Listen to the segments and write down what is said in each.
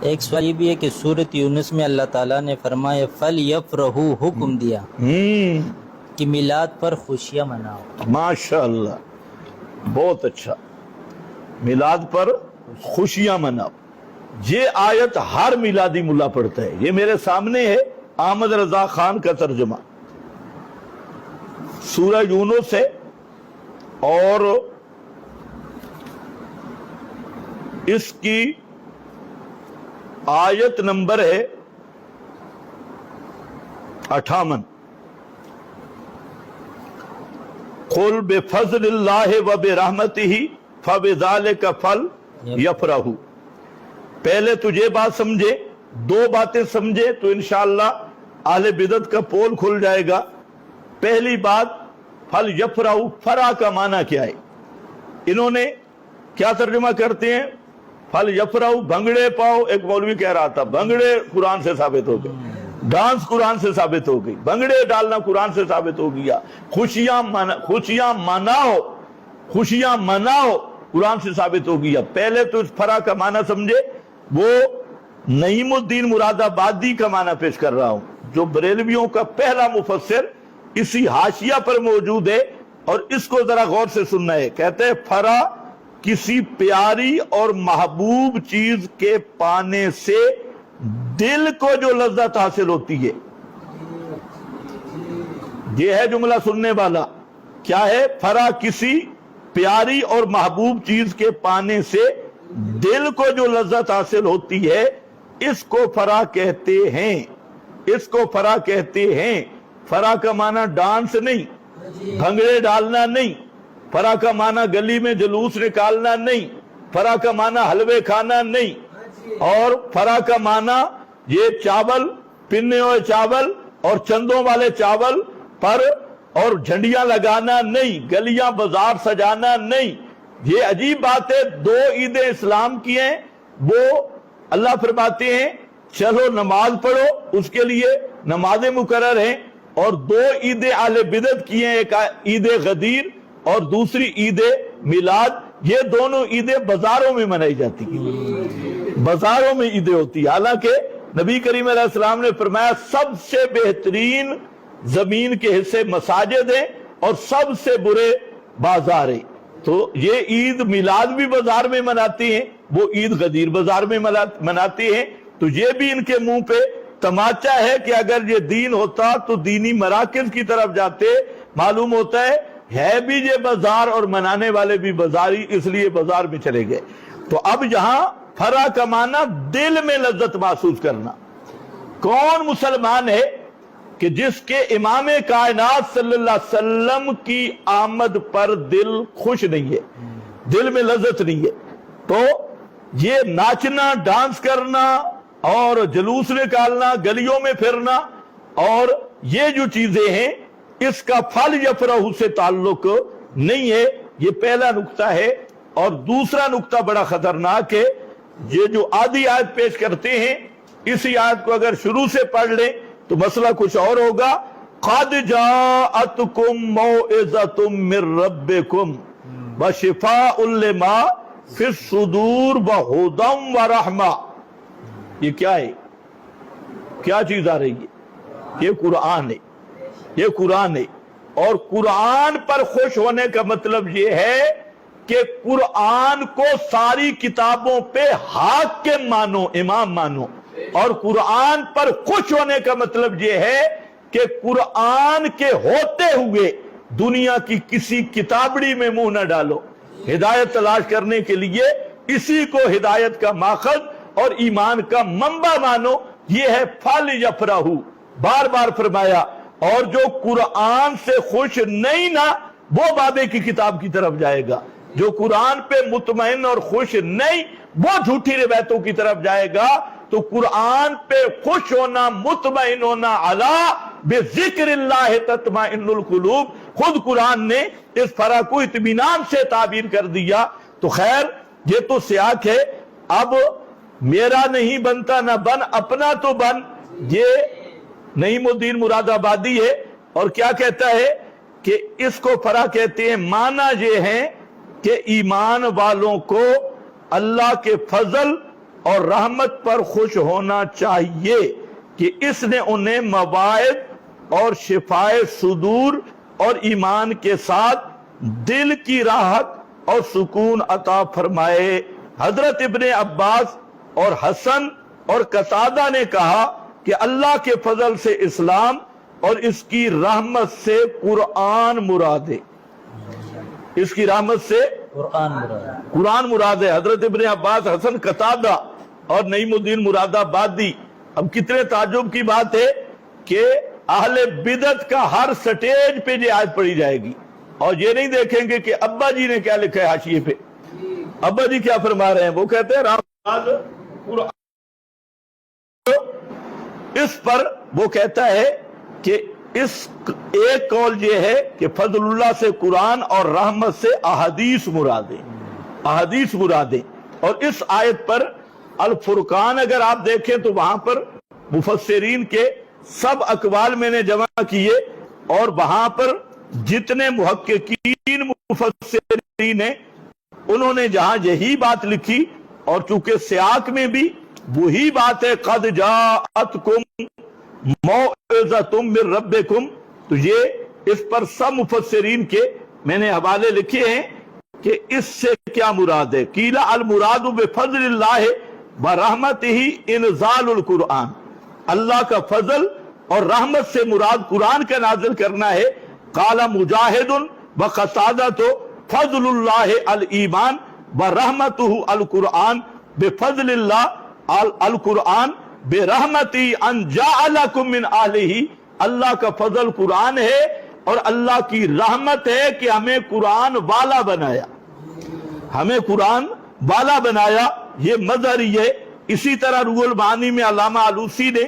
ایک سوال یہ بھی ہے کہ سورۃ یونس میں اللہ تعالیٰ نے فرمایا فَلْيَفْرَحُوا حکم دیا کہ میلاد پر خوشیاں مناؤ۔ ماشاءاللہ، بہت اچھا، میلاد پر خوشیاں مناؤ۔ یہ آیت ہر میلادی ملا پڑھتا ہے۔ یہ میرے سامنے ہے احمد رضا خان کا ترجمہ، سورہ یونس ہے، اور اس کی آیت نمبر ہے 58۔ قُلْ بِفَضْلِ اللَّهِ وَبِرَحْمَتِهِ فَبِذَلِكَ فَلْيَفْرَحُوا۔ پہلے تجھے بات سمجھے، دو باتیں سمجھے تو انشاءاللہ اہل بدعت کا پول کھل جائے گا۔ پہلی بات فَلْيَفْرَحُوا، فرح کا معنی کیا ہے؟ انہوں نے کیا ترجمہ کرتے ہیں؟ فَلْيَفْرَحُوا، بھنگڑے پاؤ۔ ایک مولوی کہہ رہا تھا بھنگڑے قرآن سے ثابت ہو گئے، ڈانس قرآن سے ثابت ہو گئی، بھنگڑے ڈالنا قرآن سے ثابت ہو گیا، خوشیاں مناؤ قرآن سے ثابت ہو گیا۔ پہلے تو اس فرح کا معنی سمجھے، وہ نعیم الدین مراد آبادی کا معنی پیش کر رہا ہوں، جو بریلویوں کا پہلا مفسر اسی حاشیہ پر موجود ہے، اور اس کو ذرا غور سے سننا ہے۔ کہتے ہیں فرح کسی پیاری اور محبوب چیز کے پانے سے دل کو جو لذت حاصل ہوتی ہے۔ یہ ہے جملہ سننے والا، کیا ہے؟ فرح کسی پیاری اور محبوب چیز کے پانے سے دل کو جو لذت حاصل ہوتی ہے، اس کو فرح کہتے ہیں، اس کو فرح کہتے ہیں۔ فرح کا معنی ڈانس نہیں، بھنگڑے ڈالنا نہیں، فرح کا معنی گلی میں جلوس نکالنا نہیں، فرح کا معنی حلوے کھانا نہیں، اور فرح کا معنی یہ چاول، پنے ہوئے چاول اور چندوں والے چاول پر اور جھنڈیاں لگانا نہیں، گلیاں بازار سجانا نہیں۔ یہ عجیب بات ہے، دو عیدیں اسلام کی ہیں، وہ اللہ فرماتے ہیں چلو نماز پڑھو، اس کے لیے نمازیں مقرر ہیں، اور دو عیدیں اہل بدعت کی ہیں، ایک عید غدیر اور دوسری عید میلاد۔ یہ دونوں عیدیں بازاروں میں منائی جاتی ہیں، بازاروں میں عیدیں ہوتی ہیں، حالانکہ نبی کریم علیہ السلام نے فرمایا سب سے بہترین زمین کے حصے مساجد ہیں اور سب سے برے بازار ہیں۔ تو یہ عید میلاد بھی بازار میں مناتے ہیں، وہ عید غدیر بازار میں مناتے ہیں۔ تو یہ بھی ان کے منہ پہ تماچا ہے کہ اگر یہ دین ہوتا تو دینی مراکز کی طرف جاتے۔ معلوم ہوتا ہے بھی یہ بازار اور منانے والے بھی بازاری، اس لیے بازار میں چلے گئے۔ تو اب یہاں فرح کا معنی دل میں لذت محسوس کرنا۔ کون مسلمان ہے کہ جس کے امام کائنات صلی اللہ علیہ وسلم کی آمد پر دل خوش نہیں ہے، دل میں لذت نہیں ہے؟ تو یہ ناچنا، ڈانس کرنا اور جلوس نکالنا، گلیوں میں پھرنا، اور یہ جو چیزیں ہیں، اس کا پھل یفرحوا سے تعلق نہیں ہے۔ یہ پہلا نقطہ ہے۔ اور دوسرا نقطہ بڑا خطرناک ہے، یہ جو آدھی آیت پیش کرتے ہیں، اسی آیت کو اگر شروع سے پڑھ لیں تو مسئلہ کچھ اور ہوگا۔ قَدْ جَاءَتْكُمْ مَوْعِظَةٌ مِّن رَبِّكُمْ وَشِفَاءٌ لِّمَا فِي الصُّدُورِ وَهُدًى وَرَحْمَةٌ۔ یہ کیا ہے؟ کیا چیز آ رہی ہے؟ یہ قرآن ہے، یہ قرآن ہے۔ اور قرآن پر خوش ہونے کا مطلب یہ ہے کہ قرآن کو ساری کتابوں پہ حاکم مانو، امام مانو۔ اور قرآن پر خوش ہونے کا مطلب یہ ہے کہ قرآن کے ہوتے ہوئے دنیا کی کسی کتابڑی میں منہ نہ ڈالو۔ ہدایت تلاش کرنے کے لیے اسی کو ہدایت کا ماخذ اور ایمان کا منبع مانو۔ یہ ہے فَلْيَفْرَحُوا، بار بار فرمایا۔ اور جو قرآن سے خوش نہیں نا، وہ بابے کی کتاب کی طرف جائے گا۔ جو قرآن پہ مطمئن اور خوش نہیں، وہ جھوٹی روایتوں کی طرف جائے گا۔ تو قرآن پہ خوش ہونا، مطمئن ہونا، علا بذکر اللہ تطمئن القلوب، خود قرآن نے اس فرح کو اطمینان سے تعبیر کر دیا۔ تو خیر، یہ تو سیاق ہے۔ اب میرا نہیں بنتا نہ بن، اپنا تو بن، یہ نعیم الدین مراد آبادی ہے۔ اور کیا کہتا ہے کہ اس کو فرح کہتے ہیں۔ معنی یہ ہے کہ ایمان والوں کو اللہ کے فضل اور رحمت پر خوش ہونا چاہیے کہ اس نے انہیں مواعظ اور شفائے صدور اور ایمان کے ساتھ دل کی راحت اور سکون عطا فرمائے۔ حضرت ابن عباس اور حسن اور قتادہ نے کہا کہ اللہ کے فضل سے اسلام اور اس کی رحمت سے قرآن مراد ہے۔ اس کی رحمت سے قرآن مراد ہے۔ حضرت ابن عباس، حسن قتادہ اور نعیم الدین مراد آبادی۔ اب کتنے تعجب کی بات ہے کہ اہل بدعت کا ہر سٹیج پہ یہ آیت پڑھی جائے گی اور یہ نہیں دیکھیں گے کہ ابا جی نے کیا لکھا ہے حاشیے پہ، ابا جی کیا فرما رہے ہیں۔ وہ کہتے ہیں قرآن، اس پر وہ کہتا ہے کہ اس ایک قول یہ ہے کہ فضل اللہ سے قرآن اور رحمت سے احادیث مرادیں، احادیث مرادیں۔ اور اس آیت پر الفرقان اگر آپ دیکھیں تو وہاں پر مفسرین کے سب اقوال میں نے جمع کیے اور وہاں پر جتنے محققین مفسرین ہیں انہوں نے جہاں یہی بات لکھی اور چونکہ سیاق میں بھی وہی بات ہے قد جاءتکم موعظۃ من ربکم، تو یہ اس پر سب مفسرین کے میں نے حوالے لکھے ہیں کہ اس سے کیا مراد ہے۔ قیل المراد بفضل اللہ ورحمتہ انزال القرآن، اللہ کا فضل اور رحمت سے مراد قرآن کا نازل کرنا ہے۔ قال مجاہد وقتادہ فضل اللہ الایمان ورحمتہ القرآن بفضل اللہ القرآن برحمتی ان جعلکم من اہلہ، اللہ کا فضل قرآن ہے اور اللہ کی رحمت ہے کہ ہمیں قرآن والا بنایا، ہمیں قرآن والا بنایا، یہ مظہر ہی ہے۔ اسی طرح روح المعانی میں علامہ علوسی نے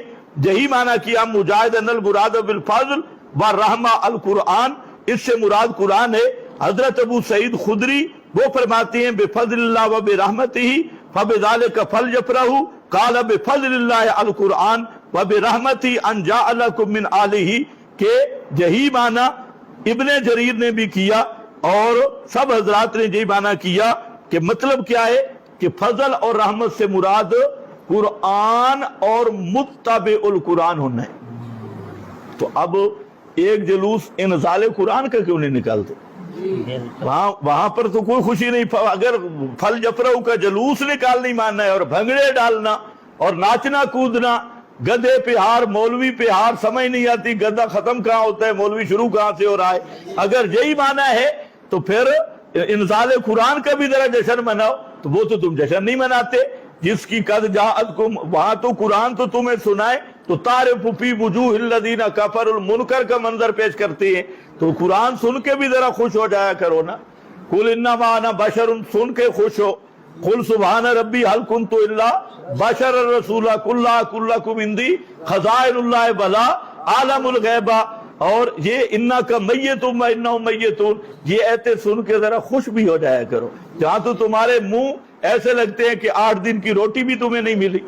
یہی معنی کیا مجاہد ان المراد بالفضل والرحمہ القرآن، اس سے مراد قرآن ہے۔ حضرت ابو سعید خدری وہ فرماتے ہیں بفضل اللہ و برحمتہ فبذالک فلیفرحوا، قال بفضل اللہ القرآن و برحمتہ ان جعلکم من آلہ، کہ یہی معنی ابن جریر نے بھی کیا اور سب حضرات نے یہی معنی کیا کہ مطلب کیا ہے کہ فضل اور رحمت سے مراد قرآن اور متبع القرآن ہونا ہے۔ تو اب ایک جلوس انزال قرآن کا کیوں نہیں نکالتے؟ وہاں پر تو کوئی خوشی نہیں۔ اگر پھل جفرو کا جلوس نکالنی ماننا ہے اور بھنگڑے ڈالنا اور ناچنا کودنا، گدھے پہ ہار مولوی پہ ہار، سمجھ نہیں آتی گدھا ختم کہاں ہوتا ہے مولوی شروع کہاں سے ہو رہا ہے، اگر یہی معنی ہے تو پھر انزال قرآن کا بھی ذرا جشن مناؤ۔ تو وہ تو تم جشن نہیں مناتے، جس کی قد جاءتکم، وہاں تو قرآن تو تمہیں سنائے تو تعرف فی وجوہ الذین کفروا المنکر کا منظر پیش کرتے ہیں، تو قرآن سن کے بھی ذرا خوش ہو جایا کرو نا۔ قل انما انا بشر، سن کے خوش ہو۔ قل سبحان ربی هل کنت الا بشر الرسول قل لا اقل لکم عندی خزائن اللہ ولا عالم الغیب، اور یہ انا کا میتون و انہم میتون، یہ ایتے سن کے ذرا خوش بھی ہو جایا کرو، جہاں تو تمہارے منہ ایسے لگتے ہیں کہ 8 دن کی روٹی بھی تمہیں نہیں ملی۔